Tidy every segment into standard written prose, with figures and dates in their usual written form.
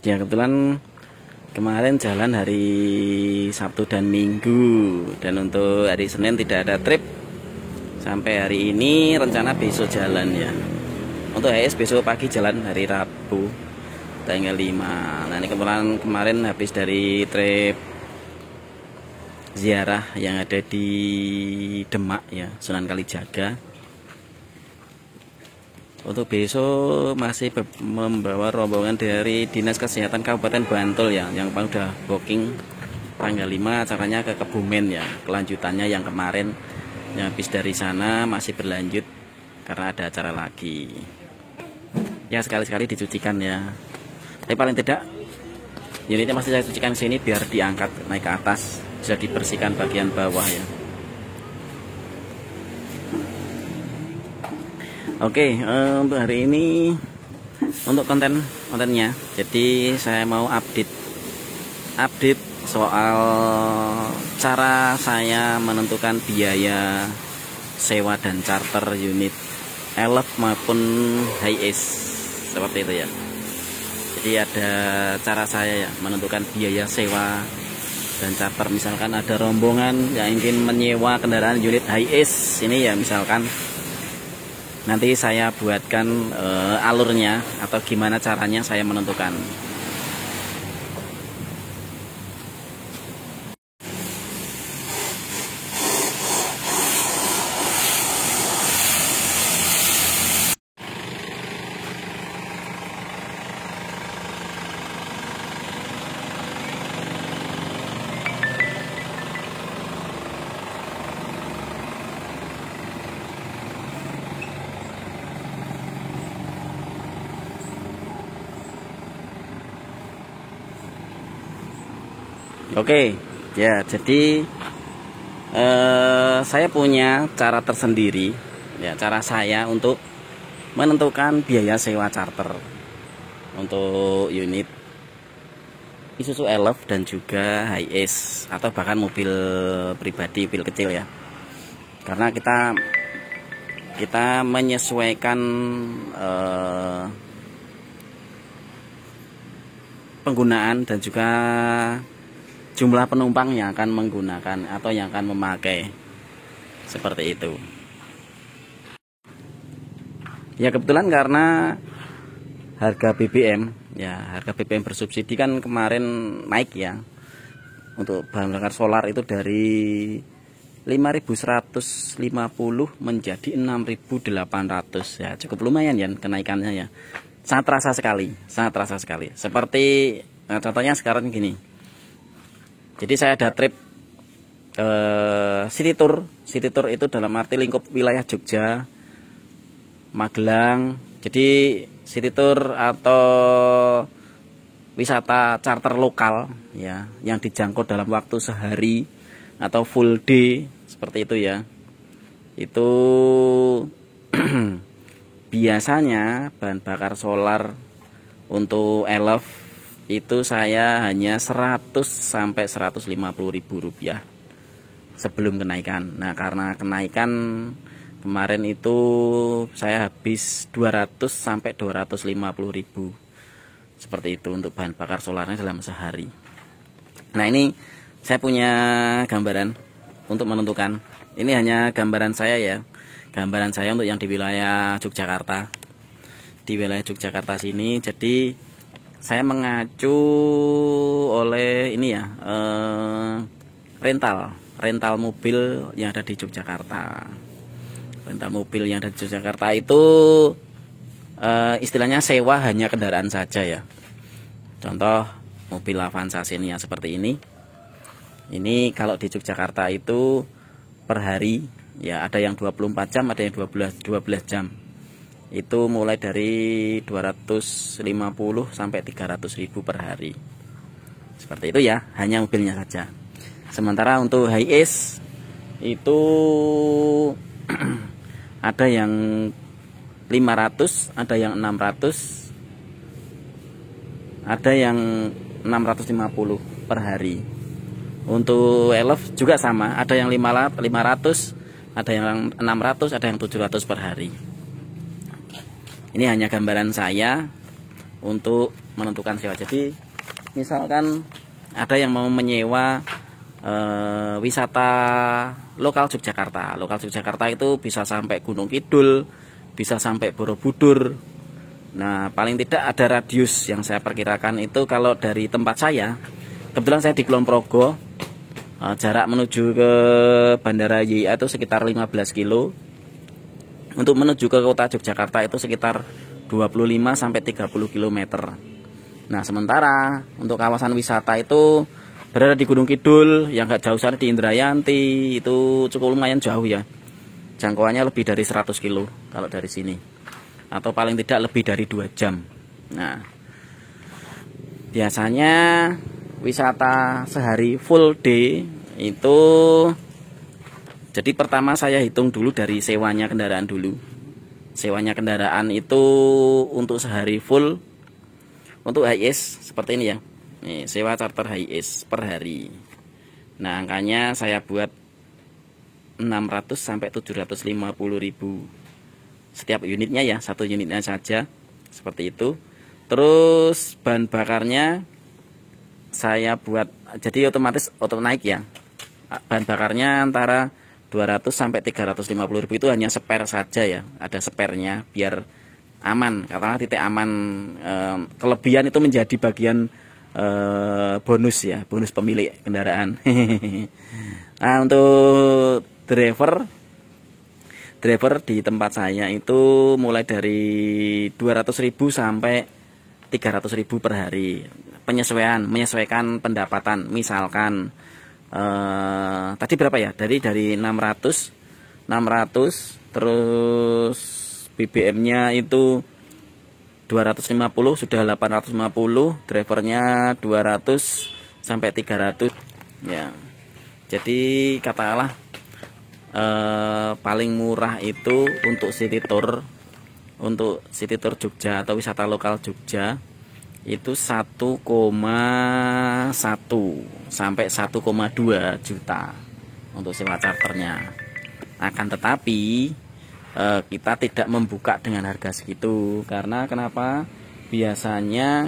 Ya kebetulan kemarin jalan hari Sabtu dan Minggu, dan untuk hari Senin tidak ada trip sampai hari ini. Rencana besok jalan ya. Untuk HS besok pagi jalan hari Rabu tanggal 5. Nah ini kebetulan kemarin habis dari trip ziarah yang ada di Demak ya, Sunan Kalijaga. Untuk besok masih membawa rombongan dari Dinas Kesehatan Kabupaten Bantul ya, yang udah booking tanggal 5 acaranya ke Kebumen ya. Kelanjutannya yang kemarin yang habis dari sana masih berlanjut karena ada acara lagi. Ya sekali-sekali dicucikan ya. Tapi paling tidak unitnya masih saya cucikan sini biar diangkat naik ke atas, bisa dibersihkan bagian bawah ya. Oke, untuk hari ini untuk kontennya, jadi saya mau update soal cara saya menentukan biaya sewa dan charter unit Elf maupun HiAce, seperti itu ya. Jadi ada cara saya ya menentukan biaya sewa dan charter. Misalkan ada rombongan yang ingin menyewa kendaraan unit HiAce ini ya, misalkan nanti saya buatkan alurnya atau gimana caranya saya menentukan. Oke, ya jadi saya punya cara tersendiri ya, cara saya untuk menentukan biaya sewa charter untuk unit Isuzu Elf dan juga HiAce atau bahkan mobil pribadi, mobil kecil ya. Karena kita menyesuaikan penggunaan dan juga jumlah penumpang yang akan menggunakan atau yang akan memakai, seperti itu ya. Kebetulan karena harga BBM ya, harga BBM bersubsidi kan kemarin naik ya. Untuk bahan bakar solar itu dari 5.150 menjadi 6.800 ya, cukup lumayan ya kenaikannya ya. Sangat terasa sekali. Seperti contohnya sekarang gini. Jadi saya ada trip city tour itu dalam arti lingkup wilayah Jogja, Magelang. Jadi city tour atau wisata charter lokal ya, yang dijangkau dalam waktu sehari atau full day, seperti itu ya. Itu biasanya bahan bakar solar untuk Elf itu saya hanya 100 sampai 150 ribu rupiah sebelum kenaikan. Nah karena kenaikan Kemarin itu saya habis 200 sampai 250.000 seperti itu untuk bahan bakar solarnya dalam sehari. Nah, ini saya punya gambaran untuk menentukan. Ini hanya gambaran saya ya, gambaran saya untuk yang di wilayah Yogyakarta. Di wilayah Yogyakarta sini, jadi saya mengacu oleh ini ya, rental mobil yang ada di Yogyakarta. Rental mobil yang ada di Yogyakarta itu istilahnya sewa hanya kendaraan saja ya. Contoh mobil Avanza Xenia seperti ini. Ini kalau di Yogyakarta itu per hari ya, ada yang 24 jam, ada yang 12 jam. Itu mulai dari 250 sampai 300.000 per hari. Seperti itu ya, hanya mobilnya saja. Sementara untuk HiAce itu ada yang 500, ada yang 600, ada yang 650 per hari. Untuk Elf juga sama, ada yang 500, ada yang 600, ada yang 700 per hari. Ini hanya gambaran saya untuk menentukan sewa. Jadi misalkan ada yang mau menyewa wisata lokal Yogyakarta. Lokal Yogyakarta itu bisa sampai Gunung Kidul, bisa sampai Borobudur. Nah, paling tidak ada radius yang saya perkirakan itu kalau dari tempat saya. Kebetulan saya di Kulon Progo, jarak menuju ke Bandara YIA itu sekitar 15 kilo. Untuk menuju ke kota Yogyakarta itu sekitar 25 sampai 30 km. Nah, sementara untuk kawasan wisata itu berada di Gunung Kidul, yang gak jauh sana di Indrayanti, itu cukup lumayan jauh ya. Jangkauannya lebih dari 100 kilo kalau dari sini. Atau paling tidak lebih dari 2 jam. Nah, biasanya wisata sehari full day itu, jadi pertama saya hitung dulu dari sewanya kendaraan dulu. Sewanya kendaraan itu untuk sehari full, untuk HiAce seperti ini ya. Nih, sewa charter HiAce per hari. Nah, angkanya saya buat 600 sampai 750.000 setiap unitnya ya, satu unitnya saja seperti itu. Terus bahan bakarnya saya buat, jadi otomatis naik ya. Bahan bakarnya antara 200 sampai 350.000 itu hanya spare saja ya, ada sparenya biar aman, katakanlah titik aman. Kelebihan itu menjadi bagian bonus ya, bonus pemilik kendaraan. Nah, untuk driver di tempat saya itu mulai dari 200.000 sampai 300.000 per hari. Menyesuaikan pendapatan. Misalkan tadi berapa ya? Dari 600 terus BBM-nya itu 250, sudah 850, drivernya 200 sampai 300 ya. Jadi katakanlah paling murah itu untuk city tour Jogja atau wisata lokal Jogja itu 1,1 sampai 1,2 juta untuk sewa charternya. Akan tetapi kita tidak membuka dengan harga segitu, karena kenapa? Biasanya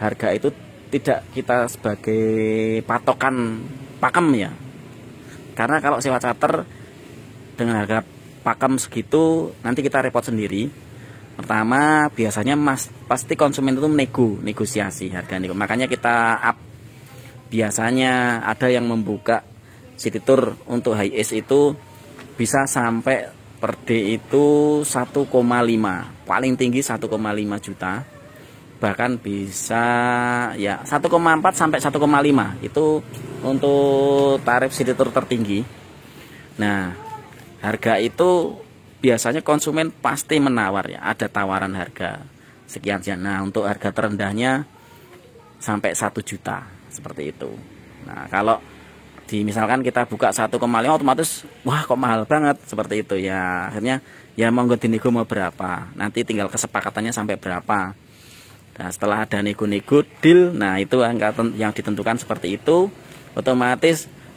harga itu tidak kita sebagai patokan pakem ya. Karena kalau sewa charter dengan harga pakem segitu nanti kita repot sendiri. Pertama, biasanya pasti konsumen itu negosiasi harga nego. Makanya kita up. Biasanya ada yang membuka city tour untuk HiAce itu bisa sampai per day itu 1,5, paling tinggi 1,5 juta, bahkan bisa ya 1,4 sampai 1,5 itu untuk tarif city tour tertinggi. Nah, harga itu biasanya konsumen pasti menawar ya, ada tawaran harga sekian. Nah, untuk harga terendahnya sampai 1 juta seperti itu. Nah, kalau misalkan kita buka 1,5 otomatis wah kok mahal banget seperti itu ya. Akhirnya ya monggo dinego mau berapa, nanti tinggal kesepakatannya sampai berapa. Nah, setelah ada nego-nego deal, nah itu angka yang ditentukan seperti itu, otomatis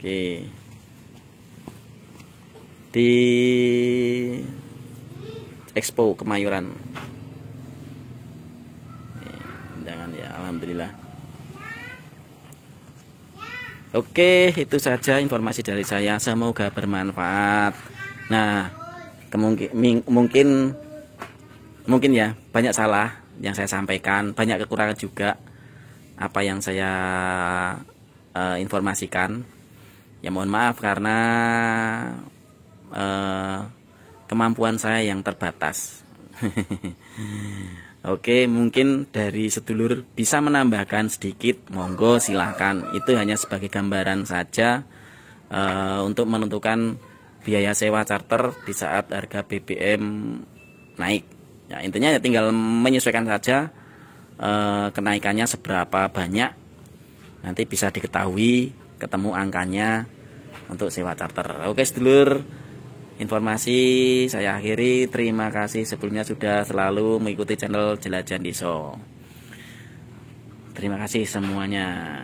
Oke. Di Expo Kemayoran. Undangan ya, alhamdulillah. Oke, itu saja informasi dari saya. Semoga bermanfaat. Nah, mungkin ya banyak salah yang saya sampaikan, banyak kekurangan juga apa yang saya informasikan. Ya mohon maaf karena kemampuan saya yang terbatas. Oke, mungkin dari sedulur bisa menambahkan sedikit, monggo silahkan. Itu hanya sebagai gambaran saja untuk menentukan biaya sewa charter di saat harga BBM naik. Ya, intinya ya tinggal menyesuaikan saja kenaikannya seberapa banyak. Nanti bisa diketahui, ketemu angkanya untuk sewa charter. Oke, sedulur. Informasi saya akhiri. Terima kasih sebelumnya sudah selalu mengikuti channel Jelajan Deso. Terima kasih semuanya.